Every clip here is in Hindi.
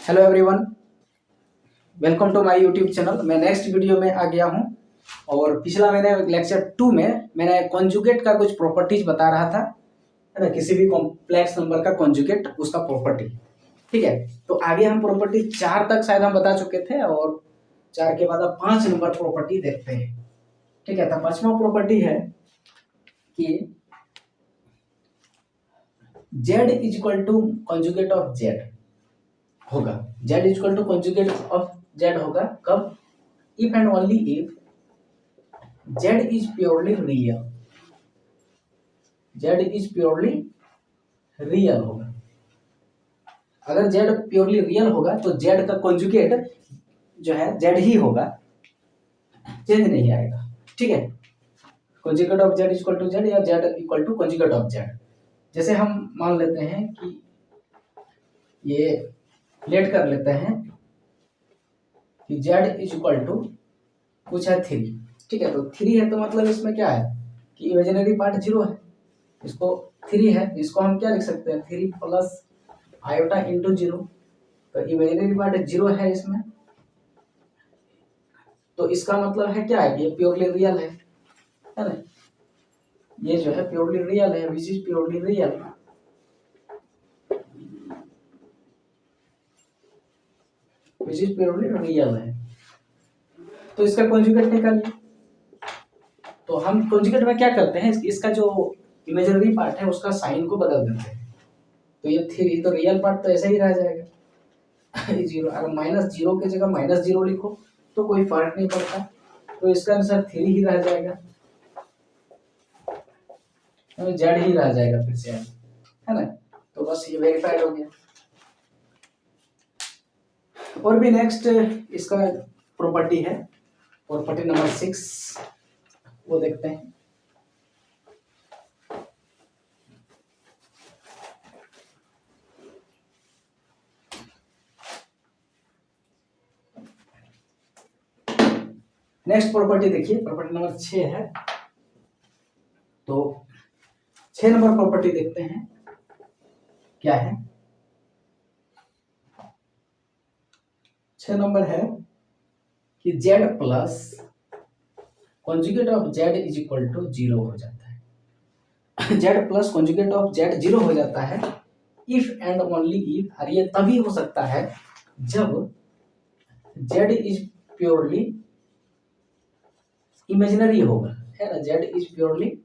Hello everyone, welcome to my YouTube channel. मैं नेक्स्ट वीडियो में आ गया हूं और पिछला मैंने लेक्चर 2 में मैंने कॉन्जुगेट का कुछ प्रॉपर्टीज बता रहा था, है ना। किसी भी कॉम्प्लेक्स नंबर का कॉन्जुगेट, उसका प्रॉपर्टी, ठीक है। तो आगे हम प्रॉपर्टी 4 तक शायद हम बता चुके थे और 4 के बाद अब 5 नंबर प्रॉपर्टी देखते हैं, ठीक है। तो 5वां प्रॉपर्टी है कि z is equal to conjugate of z होगा। z is equal to conjugate of z होगा कब? If and only if z is purely real. z is purely real होगा। अगर z प्योरली रियल होगा तो z का कॉन्जुगेट जो है z ही होगा, चेंज नहीं आएगा, ठीक है। Conjugate of z equal to z या z equal to conjugate of z। जैसे हम मान लेते हैं कि ये लेट कर लेते हैं कि z इज इक्वल टू कुछ है 3, ठीक है। तो 3 है तो मतलब इसमें क्या है कि इमेजिनरी पार्ट 0 है, इसको 3 है, इसको हम क्या लिख सकते हैं 3 प्लस आयोटा इंटू 0। तो इमेजिनरी पार्ट 0 है इसमें, तो इसका मतलब है क्या है कि ये प्योरली रियल है ना। ये जो है प्योरली रियल है, which is purely real, which is purely real है। तो इसका कॉन्जुगेट निकालिए। तो हम कॉन्जुगेट में क्या करते हैं, इसका जो इमेजिनरी पार्ट है उसका साइन को बदल देते हैं। तो ये 3 तो रियल पार्ट तो ऐसा ही रह जाएगा 0। अगर -0 की जगह -0 लिखो तो कोई फर्क नहीं पड़ता, तो इसका आंसर 3 ही रह जाएगा, जेड ही रह जाएगा फिर से, है ना। तो बस ये वेरीफाइड हो गया। और भी नेक्स्ट इसका प्रॉपर्टी है, प्रॉपर्टी नंबर 6, वो देखते हैं। नेक्स्ट प्रॉपर्टी देखिए, प्रॉपर्टी नंबर 6 है। तो 6 नंबर प्रॉपर्टी देखते हैं क्या है। 6 नंबर है कि z plus conjugate of z is equal to 0 हो जाता है। z plus conjugate of z 0 हो जाता है इफ एंड ओनली इफ, और ये तभी हो सकता है जब z इज प्योरली इमेजिनरी होगा, है ना। z इज प्योरली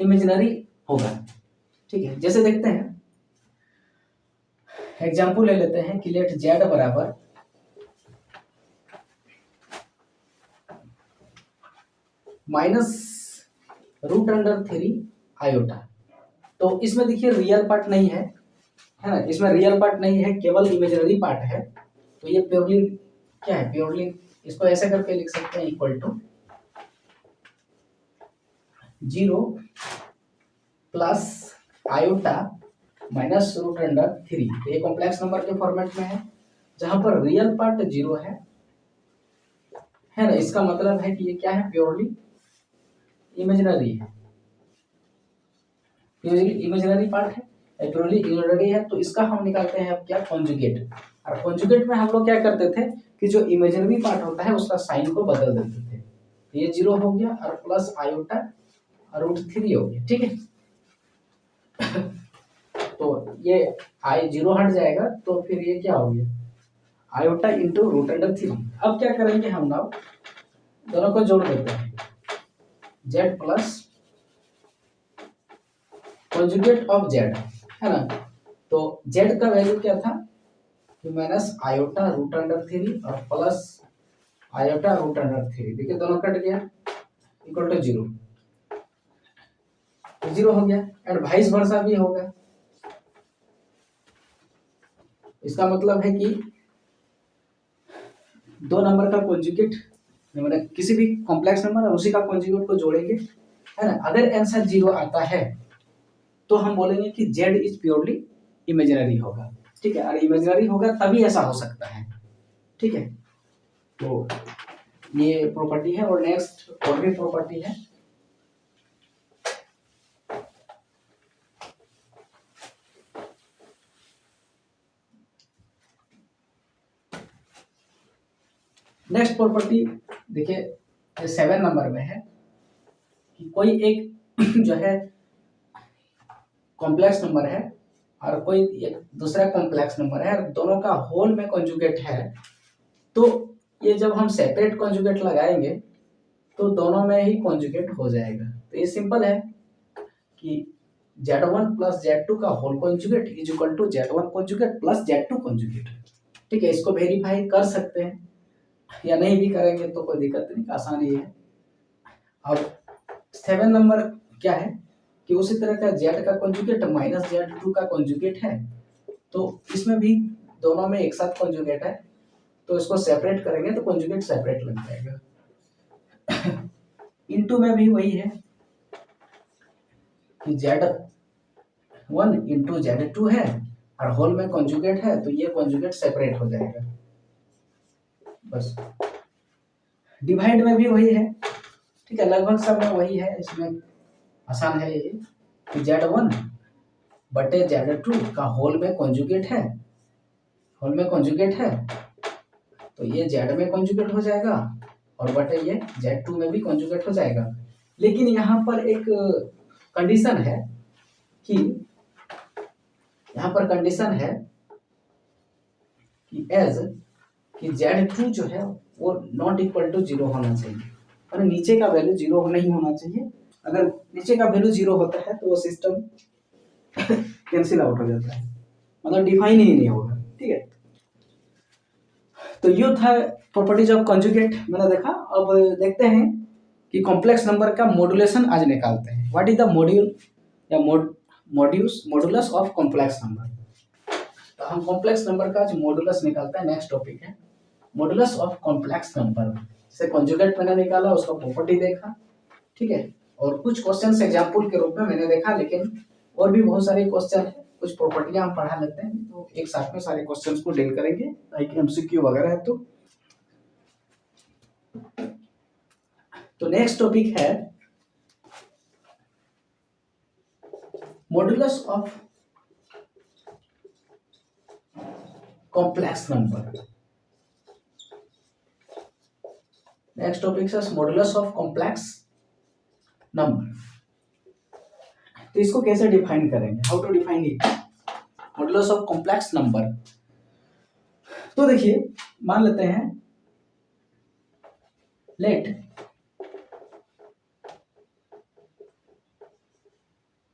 इमेजिनरी होगा, ठीक है। जैसे देखते हैं, एग्जाम्पल ले लेते हैं कि लेट z बराबर -√3 आयोटा। तो इसमें देखिए रियल पार्ट नहीं है ना, इसमें रियल पार्ट नहीं है, केवल इमेजिनरी पार्ट है। तो ये प्योरली क्या है, प्योरली इसको ऐसे करके लिख सकते हैं इक्वल टू 0 प्लस आयोटा -√3। तो ये कॉम्प्लेक्स नंबर के फॉर्मेट में है, जहां पर रियल पार्ट 0 है ना। इसका मतलब है कि ये क्या है, प्योरली इमेजिनरी है, इमेजिनरी पार्ट है, प्योरली इमेजिनरी है। तो इसका हम निकालते हैं अब क्या, कॉन्जुगेट। और कॉन्जुगेट में हम लोग क्या करते थे कि जो इमेजिनरी पार्ट होता है उसका साइन को बदल देते थे। तो ये 0 हो गया और प्लस आयोटा √3 हो गया, ठीक है। तो ये 0 हट जाएगा, तो फिर ये क्या हो गया, आयोटा इंटू √3। अब क्या करेंगे हम लोग, दोनों को जोड़ देते हैं, z plus conjugate of z, है ना। तो z का वैल्यू क्या था कि माइनस आयोटा √3 और प्लस आयोटा √3। देखिए दोनों कट गया, इक्वल टू 0, 0 हो गया। एंड वाइस वर्सा भी होगा। इसका मतलब है कि दो नंबर का कॉन्जुगेट, मतलब किसी भी कॉम्प्लेक्स नंबर और उसी का कॉन्जुगेट को जोड़ेंगे, है ना। अगर आंसर 0 आता है तो हम बोलेंगे कि z इज प्योरली इमेजिनरी होगा, ठीक है। और इमेजिनरी होगा तभी ऐसा हो सकता है, ठीक है। तो ये प्रॉपर्टी है। और नेक्स्ट और भी प्रॉपर्टी है। नेक्स्ट प्रॉपर्टी देखिए 7 नंबर में है कि कोई एक जो है कॉम्प्लेक्स नंबर है और कोई एक दूसरा कॉम्प्लेक्स नंबर है, दोनों का होल में कॉन्जुगेट है, तो ये जब हम सेपरेट कॉन्जुगेट लगाएंगे तो दोनों में ही कॉन्जुगेट हो जाएगा। तो ये सिंपल है कि Z1 प्लस Z2 का whole conjugate is equal to Z1 conjugate plus Z2 conjugate. ठीक है, इसको वेरीफाई कर सकते हैं या नहीं भी करेंगे तो कोई दिक्कत नहीं, आसान ही है। अब 7 नंबर क्या है कि उसी तरह का Z का कॉन्जुगेट माइनस Z2 का कॉन्जुगेट है, तो इसमें भी दोनों में एक साथ कॉन्जुगेट है, तो इसको सेपरेट करेंगे तो कॉन्जुगेट सेपरेट लग जाएगा। इनटू में भी वही है कि Z1 इंटू Z2 है और होल में कॉन्जुगेट है, तो ये कॉन्जुगेट सेपरेट हो जाएगा बस। डिवाइड में भी वही है, ठीक है, लगभग सब में वही है, इसमें आसान है ये कि Z1 बटे Z2 का होल में कॉन्जुगेट है, होल में कॉन्जुगेट है तो ये Z में कॉन्जुगेट हो जाएगा और बटे ये Z2 में भी कॉन्जुगेट हो जाएगा। लेकिन यहाँ पर एक कंडीशन है कि यहाँ पर कंडीशन है कि एज कि Z2 जो है वो नॉट इक्वल टू 0 होना चाहिए, और नीचे का वैल्यू 0 नहीं होना चाहिए। अगर नीचे का वैल्यू 0 होता है तो वो सिस्टम कैंसिल आउट हो जाता है, मतलब डिफाइन ही नहीं होगा। ठीक है, तो ये था प्रॉपर्टीज ऑफ कॉन्जुगेट मैंने देखा। अब देखते हैं कि कॉम्प्लेक्स नंबर का मॉड्यूलेशन आज निकालते हैं। व्हाट इज द मॉड्यूल या मॉड्यूलस ऑफ कॉम्प्लेक्स नंबर। तो हम कॉम्प्लेक्स नंबर का आज मॉड्यूलस निकालते हैं। नेक्स्ट टॉपिक है मॉड्यूलस ऑफ कॉम्प्लेक्स नंबर। जैसे कॉन्जुगेट मैंने निकाला, उसका प्रॉपर्टी देखा, ठीक है, और कुछ क्वेश्चन एग्जाम्पल के रूप में मैंने देखा, लेकिन और भी बहुत सारे क्वेश्चन है, कुछ प्रॉपर्टियां हम पढ़ा लेते हैं, तो एक साथ में सारे क्वेश्चंस को डील करेंगे, लाइक एमसीक्यू वगैरह है। तो नेक्स्ट टॉपिक है modulus of complex number. Next topic है मॉड्यूलस ऑफ कॉम्प्लेक्स नंबर। तो इसको कैसे डिफाइन करेंगे, how to define it, modulus of complex number. तो देखिए मान लेते हैं let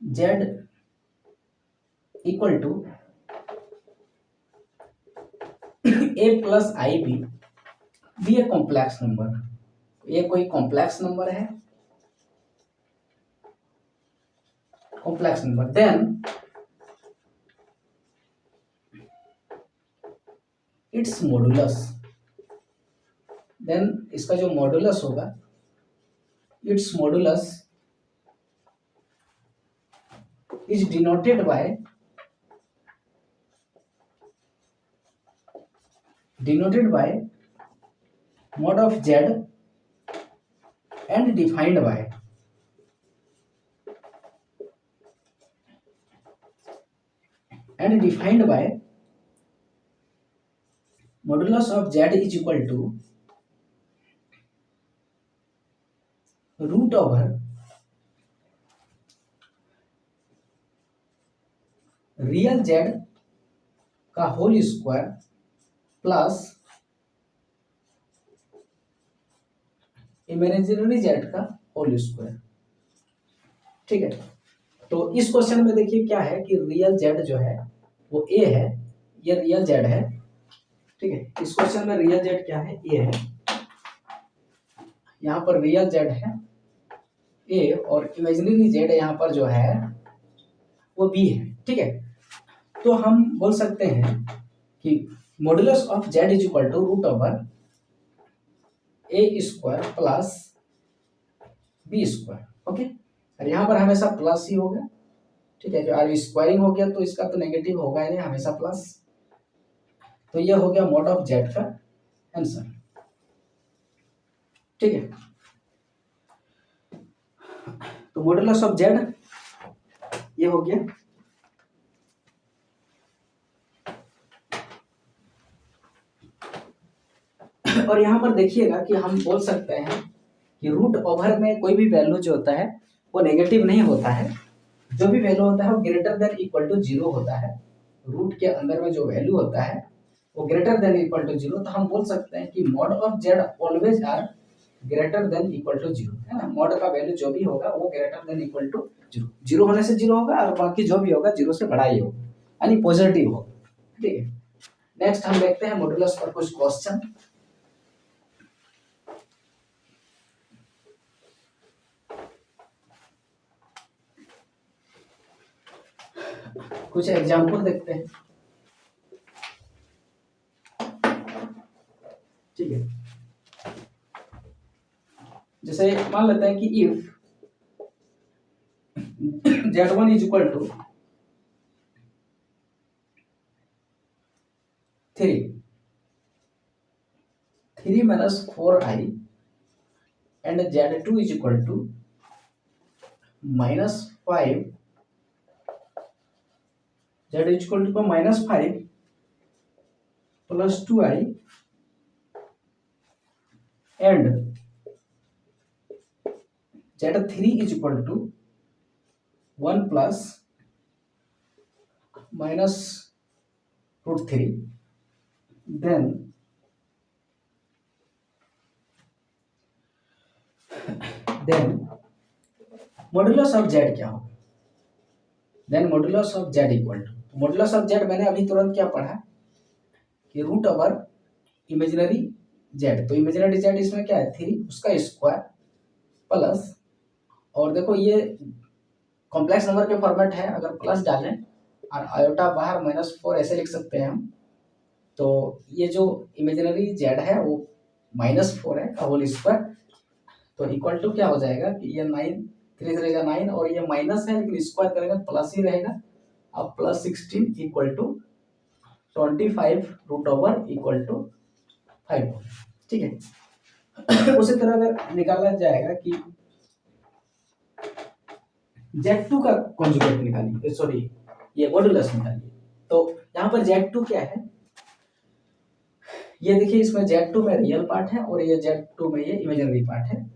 Z equal to A plus i b a complex number. ये कोई कॉम्प्लेक्स नंबर है, complex number, then its modulus, then इसका जो मॉड्यूलस होगा, its modulus is denoted by mod of Z and defined by modulus of Z is equal to root over real Z का whole square plus imaginary Z का होल स्क्वायर। ठीक है, तो इस क्वेश्चन में देखिए क्या है कि रियल Z जो है वो A है, ये रियल Z है। ठीक है, इस क्वेश्चन में रियल Z क्या है, A है, यहाँ पर रियल Z है A और इमेजिनरी Z यहाँ पर जो है वो B है। ठीक है, तो हम बोल सकते हैं कि modulus of Z is equal to root over A square plus B square. Okay, और यहाँ पर हमेशा प्लस ही होगा। ठीक है, जो स्क्वायरिंग हो गया तो इसका तो नेगेटिव होगा ही नहीं, हमेशा प्लस। तो ये हो गया मॉड ऑफ Z का आंसर। ठीक है, तो मॉड्यूलस ऑफ Z ये हो गया। और यहाँ पर देखिएगा कि हम बोल सकते हैं कि रूट ओवर में कोई भी वैल्यू जो होता है वो नेगेटिव नहीं होता है, जो भी वैल्यू होता है वो greater than equal to zero होता है। रूट के अंदर में जो वैल्यू होता है वो greater than equal to zero, तो हम बोल सकते हैं कि mod of z always are greater than equal to zero, है ना। मॉड का वैल्यू जो भी होगा वो greater than equal to zero, zero होने से जीरो होगा और बाकी जो भी होगा जीरो से बड़ा ही होगा, यानी पॉजिटिव होगा, ठीक है। नेक्स्ट हम देखते हैं मॉड्यूलस पर कुछ क्वेश्चन। कुछ एग्जाम्पल देखते हैं, ठीक है। जैसे मान लेते हैं कि if z1 is equal to 3 minus 4i and z2 is equal to minus 5, z is equal to minus 5 plus 2i and z3 is equal to 1 plus minus root 3, then modulus of z क्या होगा, then modulus of z equal to, modulus of z मैंने अभी तुरंत क्या पढ़ा कि रूट ओवर इमेजिनरी z, तो इमेजिनरी z इसमें क्या है 3, उसका स्क्वायर प्लस, और देखो ये कॉम्प्लेक्स नंबर के फॉर्मेट है, अगर प्लस डालें और आयोटा बाहर -4 ऐसे लिख सकते हैं हम, तो ये जो इमेजिनरी z है वो -4 है का होल स्क्वायर, तो इक्वल टू क्या हो जाएगा कि ये 9 3 3 9 और ये माइनस है लेकिन स्क्वायर करेंगे तो प्लस ही रहेगा, अब plus 16 equal to 25 root over equal to 5, ठीक है। उसी तरह अगर निकाला जाएगा कि Z2 का कॉन्जुगेट निकालिए, सॉरी ये मॉड्यूलस निकालिए, तो यहाँ पर Z2 क्या है, ये देखिए इसमें Z2 में रियल पार्ट है और ये Z2 में ये इमेजिनरी पार्ट है,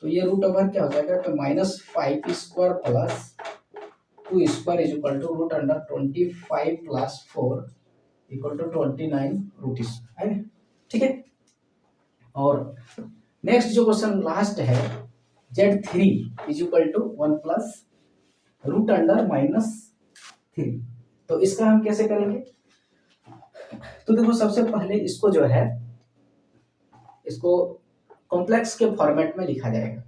तो ये रूट ओवर क्या हो जाएगा तो -5 square plus 2 square is equal to root under 25 plus 4 equal to 29 root है, ठीक है। और नेक्स्ट जो क्वेश्चन लास्ट है Z3 is equal to 1 plus root under -3, तो इसका हम कैसे करेंगे, तो देखो सबसे पहले इसको जो है इसको कॉम्प्लेक्स के फॉर्मेट में लिखा जाएगा,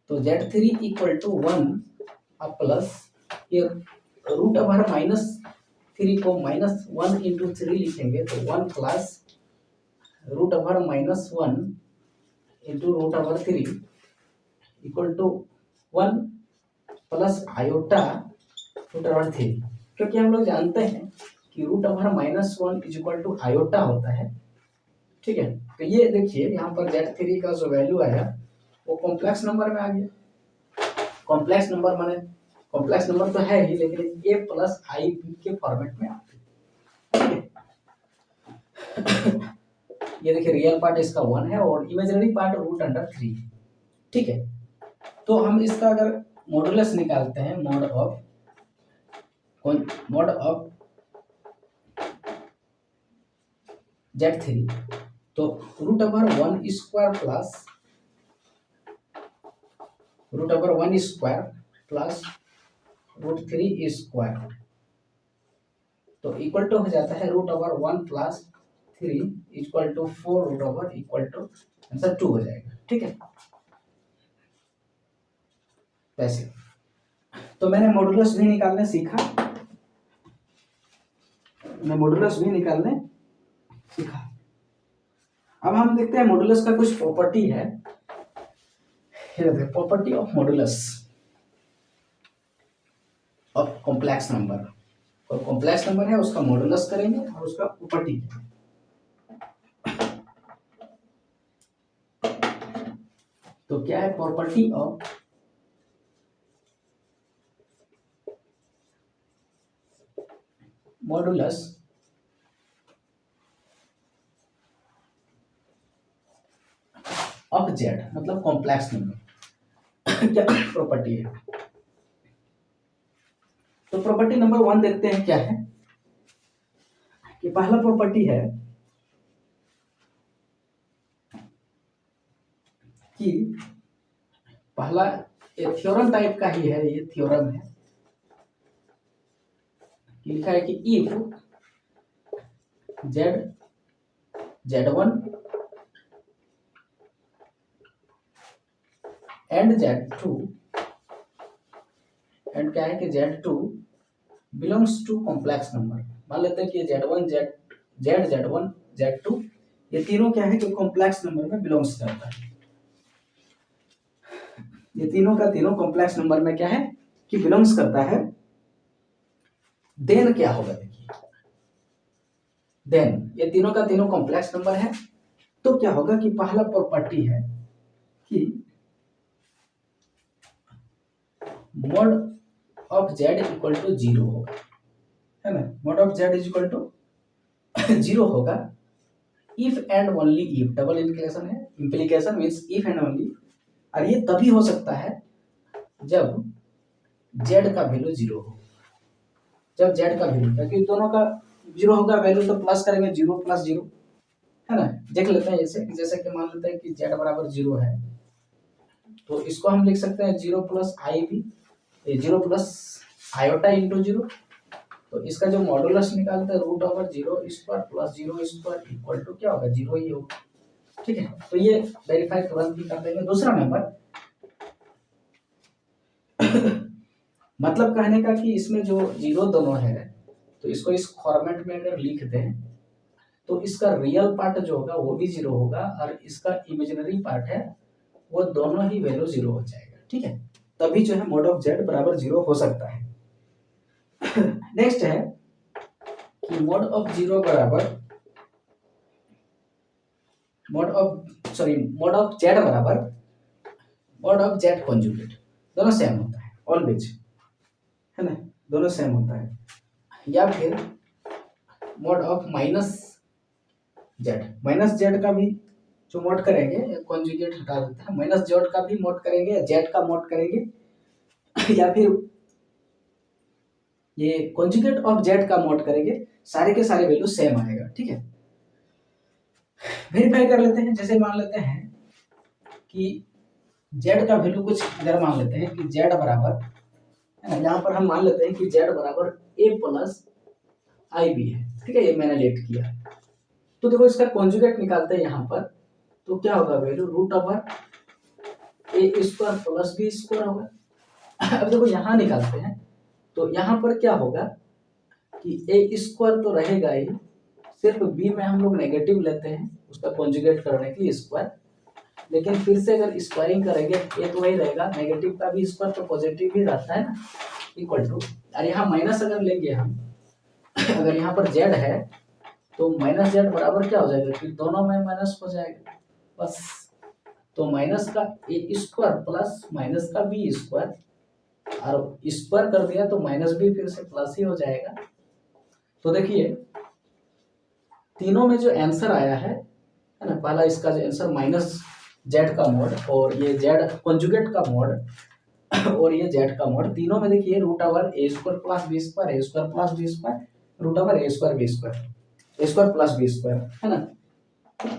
तो Z3 इक्वल टू 1 अब प्लस ये रूट ओवर -3 को -1 इंटू 3 लिखेंगे तो 1 plus root over -1 into root over 3 equal to 1 plus iota root over 3, क्योंकि हम लोग जानते हैं कि root over -1 is equal to iota होता है, ठीक है। तो ये देखिए यहाँ पर Z3 का जो वैल्यू आया वो कॉम्प्लेक्स नंबर में आ गया, कॉम्प्लेक्स नंबर माने कॉम्प्लेक्स नंबर तो है ही लेकिन a प्लस आई बी के फॉर्मेट में आते हैं। ये देखिए रियल पार्ट इसका 1 है और इमेजिनरी पार्ट रूट अंडर 3, ठीक है। तो हम इसका अगर मॉडुलस निकालते हैं, मॉड ऑफ Z3, तो root over 1 square plus root over 1 square plus root 3 square, तो इक्वल टू हो जाता है root over 1 plus 3 equal to 4 root over equal to answer 2 हो जाएगा, ठीक है। वैसे तो मैंने मॉडुलस भी निकालने सीखा, अब हम देखते हैं मॉडुलस का कुछ प्रॉपर्टी है, property of modulus of complex number, और कॉम्प्लेक्स नंबर है उसका मॉडुलस करेंगे और उसका प्रॉपर्टी, तो क्या है प्रॉपर्टी ऑफ मॉडुलस जेड मतलब कॉम्प्लेक्स नंबर क्या प्रॉपर्टी है। तो प्रॉपर्टी नंबर 1 देखते हैं क्या है कि पहला प्रॉपर्टी है कि पहला ये थ्योरम टाइप का ही है, ये थ्योरम है, लिखा है कि if Z Z1 and Z2 and क्या है कि Z2 belongs to complex number. मान लेते हैं कि Z1 Z1 Z2 ये तीनों क्या है कि कॉम्प्लेक्स नंबर में बिलोंग्स करता है। ये तीनों का तीनों कॉम्प्लेक्स नंबर में क्या है कि बिलोंग्स करता है। देन क्या होगा देखिए, देन ये तीनों का तीनों कॉम्प्लेक्स नंबर है तो क्या होगा कि पहला प्रॉपर्टी है कि mod of z equal to 0 होगा, है ना। Mod of z is equal to 0 होगा if and only if, double implication है, implication means if and only, और ये तभी हो सकता है जब जेड का वैल्यू 0 हो। जब जेड का वैल्यू, क्योंकि दोनों का 0 होगा वैल्यू तो प्लस करेंगे 0 प्लस 0, है ना। देख लेते हैं जैसे कि मान लेते हैं कि जेड बराबर 0 है तो इसको हम लिख सकते हैं 0 प्लस आई भी, 0 प्लस आयोटा इंटू 0। तो इसका जो मॉडुलस निकालते हैं root over 0 square plus 0 square equal to क्या होगा 0 ही होगा, ठीक है। तो ये वेरीफाई तुरंत ही कर देंगे। दूसरा नंबर मतलब कहने का कि इसमें जो 0 दोनों है तो इसको इस फॉर्मेट में अगर लिख दें तो इसका रियल पार्ट जो होगा वो भी 0 होगा और इसका इमेजिनरी पार्ट है वो दोनों ही वैल्यू 0 हो जाएगा, ठीक है। तभी जो है मोड ऑफ जेड बराबर 0 हो सकता है। नेक्स्ट है कि मोड ऑफ जेड बराबर मोड ऑफ जेड कॉन्जुगेट, दोनों सेम होता है ऑलवेज, है ना, दोनों सेम होता है। या फिर मोड ऑफ माइनस जेड का भी जो मोड करेंगे, कॉन्जुगेट हटा देते हैं, माइनस जेड का भी मोड करेंगे या जेड का मोड करेंगे या फिर ये कॉन्जुगेट ऑफ जेड का मोड करेंगे, सारे के सारे वैल्यू सेम आएगा, ठीक है। वेरीफाई कर लेते हैं। जैसे मान लेते हैं कि जेड का वैल्यू कुछ इधर मान लेते हैं कि जेड बराबर, है ना, यहाँ पर हम मान लेते हैं कि जेड बराबर ए प्लस आई बी है, ठीक है, ये मैंने लेट किया। तो देखो इसका कॉन्जुगेट निकालते हैं यहाँ पर तो क्या होगा value root over a square plus b square होगा। अब देखो यहाँ निकालते हैं तो यहाँ पर क्या होगा कि ए स्क्वायर तो रहेगा ही, सिर्फ बी में हम लोग नेगेटिव लेते हैं उसका कॉन्जुगेट करने के लिए स्क्वायर, लेकिन फिर से अगर स्क्वायरिंग करेंगे ए तो वही रहेगा, नेगेटिव का भी स्क्वायर तो पॉजिटिव ही रहता है ना, इक्वल टू, और यहाँ माइनस अगर लेंगे हम अगर यहाँ पर जेड है तो माइनस जेड बराबर क्या हो जाएगा, फिर दोनों में माइनस हो जाएगा बस। तो माइनस का ए स्क्वायर प्लस माइनस का बी स्क्वायर, और स्क्वायर कर दिया तो माइनस भी फिर से प्लस ही हो जाएगा। तो देखिए तीनों में जो आंसर आया है ना, पहला इसका जो आंसर माइनस जेड का मोड और ये जेड कॉन्जुगेट का मोड और ये जेड का मोड, तीनों में देखिए root over a square plus b square, a square plus b square, root over a square b square, a square plus b square, है ना।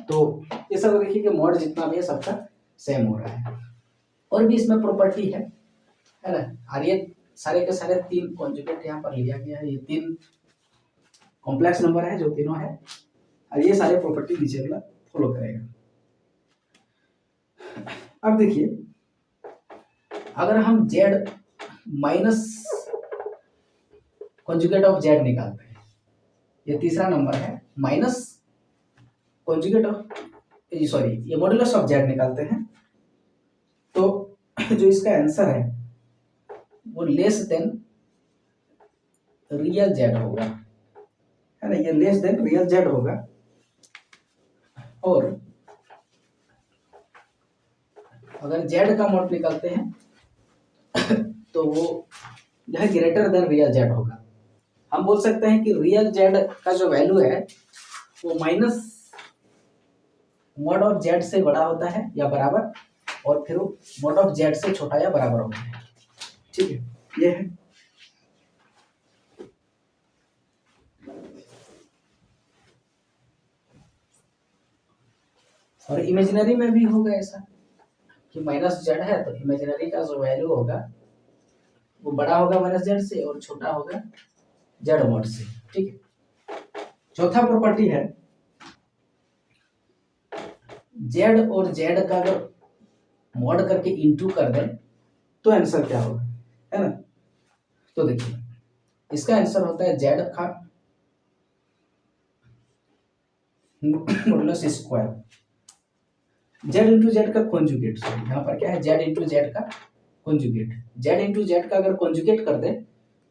तो ये सब देखिए कि मोड जितना भी है सबका सेम हो रहा है। और भी इसमें प्रॉपर्टी है ना, और ये सारे के सारे तीन कॉन्जुगेट यहाँ पर लिया गया है, ये तीन कॉम्प्लेक्स नंबर है जो तीनों है, और ये सारे प्रॉपर्टी नीचे वाला फॉलो करेगा। अब देखिए अगर हम Z minus conjugate of Z निकालते हैं, ये तीसरा नंबर है, माइनस कॉन्जुगेट ऑफ ये मॉडुलस ऑफ जेड निकालते हैं तो जो इसका आंसर है वो लेस देन रियल जेड होगा, है ना, ये लेस देन रियल जेड होगा। और अगर जेड का मोड निकालते हैं तो वो यह ग्रेटर देन रियल जेड होगा। हम बोल सकते हैं कि रियल जेड का जो वैल्यू है वो माइनस मॉड ऑफ जेड से बड़ा होता है या बराबर, और फिर वो मॉड ऑफ जेड से छोटा या बराबर होता है। ठीक है, ये है। और इमेजिनरी में भी होगा ऐसा कि माइनस जेड है तो इमेजिनरी का जो वैल्यू होगा वो बड़ा होगा माइनस जेड से और छोटा होगा जेड मॉड से। ठीक है, चौथा प्रॉपर्टी है जेड और जेड का अगर मॉड करके इंटू कर दें तो आंसर क्या होगा, है ना। तो देखिए इसका आंसर होता है जेड का modulus square, Z into Z का कॉन्जुगेट। यहाँ पर क्या है, जेड इंटू जेड का कॉन्जुगेट। जेड इंटू जेड का अगर कॉन्जुगेट कर दे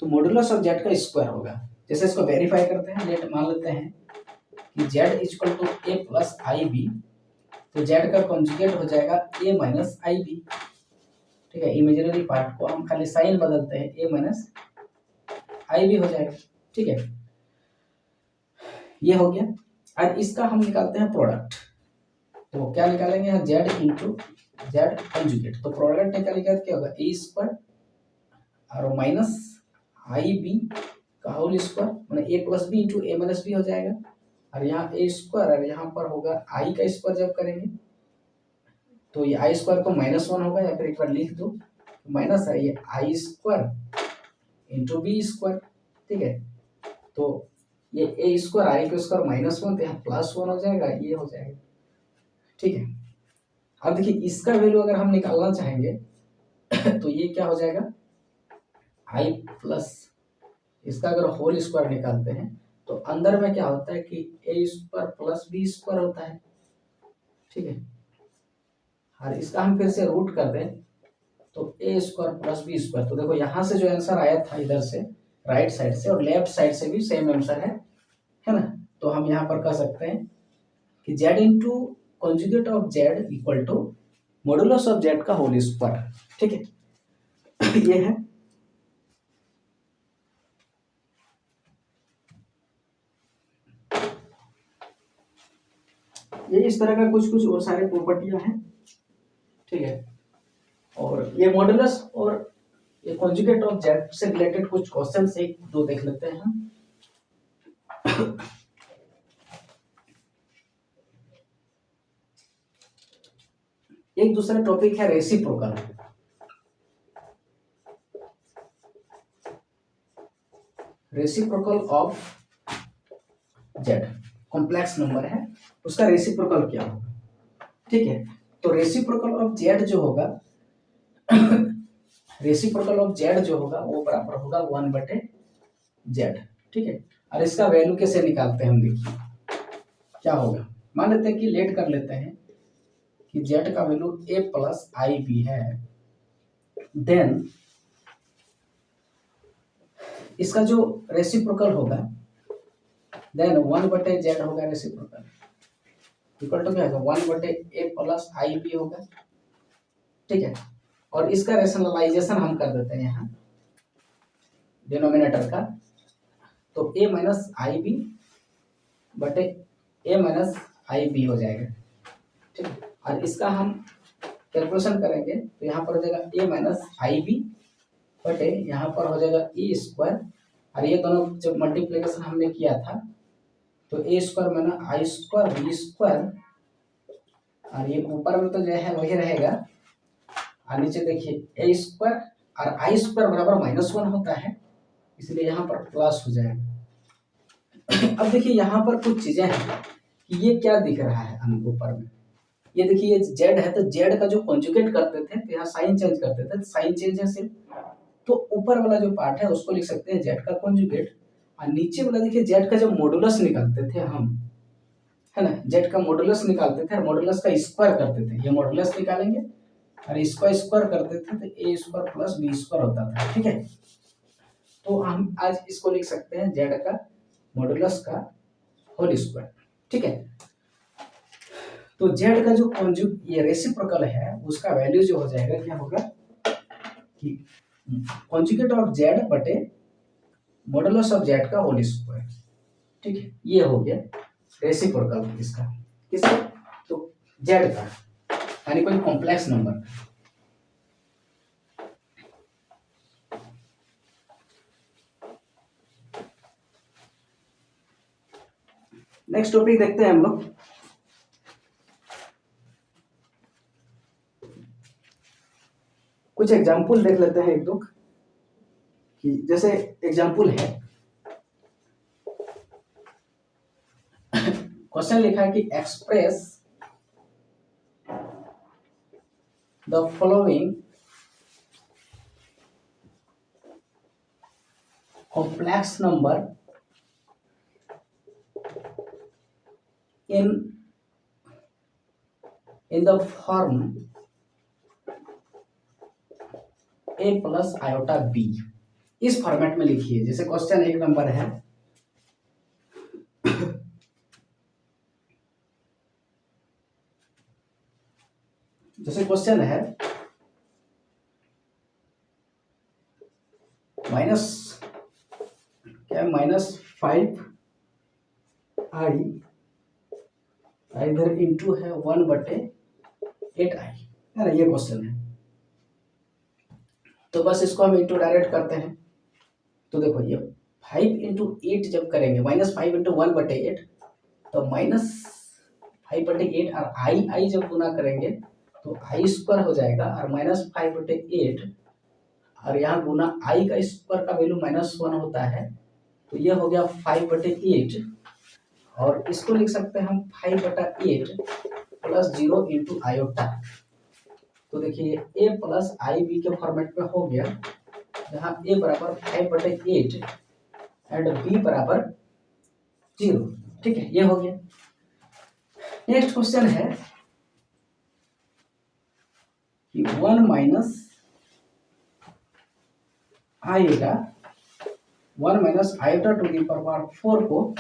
तो मॉडुलस ऑफ जेड का स्क्वायर होगा। जैसे इसको वेरीफाई करते हैं, लेट मान लेते हैं कि z equal to a plus i b, तो जेड का कॉन्जुगेट हो जाएगा ए माइनस आई बी। ठीक है, इमेजिनरी पार्ट को हम खाली साइन बदलते हैं, ए माइनस आई बी हो जाएगा। ठीक है, ये हो गया। अब इसका हम निकालते हैं प्रोडक्ट, तो क्या निकालेंगे यहाँ, जेड इंटू जेड कंजुगेट। तो प्रोडक्ट निकालेंगे क्या होगा, ए स्क्वायर और माइनस आई बी का होल स्क्वायर, मतलब ए प्लस बी इंटू ए माइनस बी हो जाएगा। और यहाँ ए स्क्वायर और यहाँ पर होगा आई का स्क्वायर जब करेंगे तो ये आई स्क्वायर तो -1 होगा, या फिर एक बार लिख दो माइनस है ये आई स्क्वायर इंटू बी स्क्वायर। ठीक है, तो ये ए स्क्वायर आई का स्क्वायर -1 तो यहाँ +1 हो जाएगा, ये हो जाएगा। ठीक है, अब देखिए इसका वैल्यू अगर हम निकालना चाहेंगे तो ये क्या हो जाएगा, आई प्लस इसका अगर होल स्क्वायर निकालते हैं तो अंदर में क्या होता है कि ए स्क्वायर प्लस बी स्क्वायर होता है। ठीक है, और इसका हम फिर से रूट कर दें तो ए स्क्वायर प्लस बी स्क्वायर। तो देखो यहाँ से जो आंसर आया था इधर से राइट साइड से और लेफ्ट साइड से भी सेम आंसर है ना। तो हम यहाँ पर कह सकते हैं कि z into conjugate of z equal to modulus of z का होल स्क्वायर। ठीक है, ये है। ये इस तरह का कुछ कुछ और सारे प्रॉपर्टियां हैं। ठीक है, और ये मॉडुलस और ये कॉन्जुगेट ऑफ जेड से रिलेटेड कुछ क्वेश्चंस एक दो देख लेते हैं हम। एक दूसरा टॉपिक है reciprocal. Reciprocal of Z complex number है, उसका रेसिप्रोकल क्या होगा। ठीक है, तो रेसिप्रोकल ऑफ जेड जो होगा रेसिप्रोकल ऑफ जेड जो होगा वो बराबर होगा 1/जेड। ठीक है, और इसका वैल्यू कैसे निकालते हैं हम, देखिए क्या होगा। मान लेते हैं कि लेट कर लेते हैं कि जेड का value A plus i B है, देन इसका जो रेसिप्रोकल होगा देन 1/जेड होगा रेसिप्रोकल, इक्वल टू क्या होगा 1/ए प्लस आई बी होगा। ठीक है, और इसका रेशनलाइजेशन हम कर देते हैं यहाँ डिनोमिनेटर का, तो ए माइनस आई बी बटे ए माइनस आई बी हो जाएगा। ठीक है, और इसका हम कैलकुलेशन करेंगे तो यहाँ पर हो जाएगा ए माइनस आई बी बटे यहाँ पर हो जाएगा ए स्क्वायर, और ये दोनों जब मल्टीप्लिकेशन हमने किया था तो ए स्क्वायर माइनस आई स्क्वायर बी स्क्वायर, और ये ऊपर में तो जो है वही रहेगा, और नीचे देखिए ए स्क्वायर और आई स्क्वायर बराबर -1 होता है, इसलिए यहाँ पर प्लस हो जाएगा। अब देखिए यहाँ पर कुछ चीजें हैं कि ये क्या दिख रहा है ऊपर में, ये देखिए ये जेड है, तो जेड का जो कॉन्जुगेट करते थे तो यहाँ साइन चेंज करते थे, साइन चेंज है सिर्फ, तो ऊपर वाला जो पार्ट है उसको लिख सकते हैं जेड का कॉन्जुगेट, और नीचे वाला देखिए जेड का जो मॉडुलस निकालते थे हम, है ना, जेड का मॉडुलस निकालते थे और मॉडुलस का स्क्वायर करते थे, ये मॉडुलस निकालेंगे और इसका स्क्वायर करते थे तो ए स्क्वायर प्लस बी स्क्वायर होता था। ठीक है, तो हम आज इसको लिख सकते हैं जेड का मॉडुलस का होल स्क्वायर। ठीक है, तो जेड का जो ये रेसिप्रोकल है उसका वैल्यू जो हो जाएगा क्या होगा कि कॉन्जुगेट ऑफ जेड बटे मॉडुलस ऑफ जेड का होल स्क्वायर। ठीक है, ये हो गया रेसिप्रोकल इसका, किसका, तो जेड का, यानी कोई कॉम्प्लेक्स नंबर। नेक्स्ट टॉपिक देखते हैं हम लोग। कुछ एग्जाम्पल देख लेते हैं एक दो, कि जैसे एग्जाम्पल है, क्वेश्चन लिखा है कि express the following complex number in the form a plus iota b। इस फॉर्मेट में लिखिए। जैसे क्वेश्चन एक नंबर है, जैसे क्वेश्चन है -5i इधर इंटू है 1/8i, है ना, ये क्वेश्चन है। तो बस इसको हम इंटू डायरेक्ट करते हैं। तो देखो ये 5 × 8 जब करेंगे, -5 × 1/8, तो -5/8 और आई जब गुना करेंगे तो i² हो जाएगा, और -5/8 और यहाँ गुना i का स्क्वायर का वैल्यू -1 होता है, तो ये हो गया 5/8। और इसको लिख सकते हैं हम 5/8 प्लस 0 × आयोटा। तो देखिए a प्लस आई बी के फॉर्मेट में हो गया, जहाँ a बराबर 5/8 एंड b बराबर 0। ठीक है, ये हो गया। नेक्स्ट क्वेश्चन है कि 1 minus iota to the power 4 को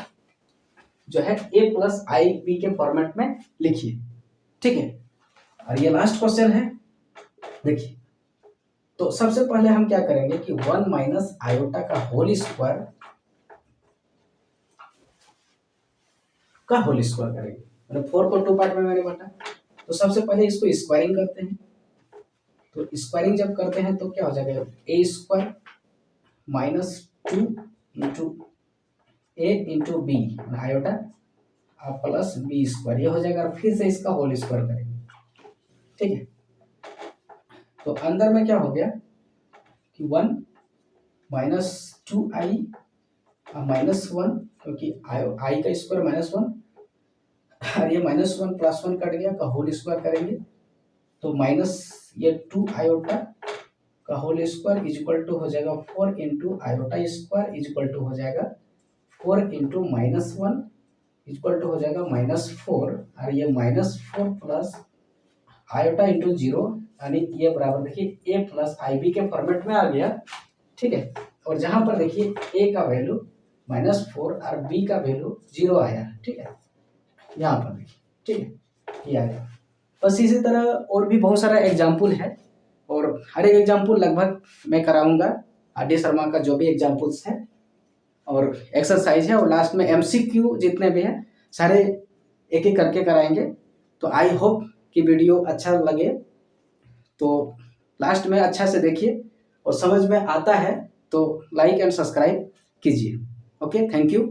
जो है a प्लस आई बी के फॉर्मेट में लिखिए। ठीक है, और ये लास्ट क्वेश्चन है। देखिए, तो सबसे पहले हम क्या करेंगे कि 1 माइनस आयोटा का होल स्क्वायर करेंगे। मतलब 4 को 2 पार्ट में मैंने बांटा, तो सबसे पहले इसको स्क्वायरिंग करते हैं। तो स्क्वायरिंग जब करते हैं तो क्या हो जाएगा, a² -2 × a × b iota plus b², ये हो जाएगा। फिर से इसका होल स्क्वायर करेंगे। ठीक है, तो अंदर में क्या हो गया कि 1 -2i -1, क्योंकि i का स्क्वायर -1 और ये -1 + 1 कट गया, का होल स्क्वायर करेंगे। तो माइनस ये 2 आयोटा का होल स्क्वायर इक्वल टू हो जाएगा 4 × आयोटा स्क्वायर इक्वल टू हो जाएगा 4 × -1 इक्वल टू हो जाएगा -4, और ये -4 प्लस आयोटा इंटू 0, यानी ये बराबर देखिए a प्लस आई बी के फॉर्मेट में आ गया। ठीक है, और जहां पर देखिए a का वैल्यू -4 और b का वैल्यू 0 आया। ठीक है, यहाँ पर देखिए। ठीक है, ये आया। बस इसी तरह और भी बहुत सारा एग्जाम्पल है, और हर एक एग्जाम्पल लगभग मैं कराऊंगा आर.डी. शर्मा का जो भी एग्जाम्पल्स है और एक्सरसाइज है, और लास्ट में MCQ जितने भी हैं सारे एक एक करके कराएंगे। तो आई होप कि वीडियो अच्छा लगे, तो लास्ट में अच्छा से देखिए, और समझ में आता है तो लाइक एंड सब्सक्राइब कीजिए। Okay, thank you.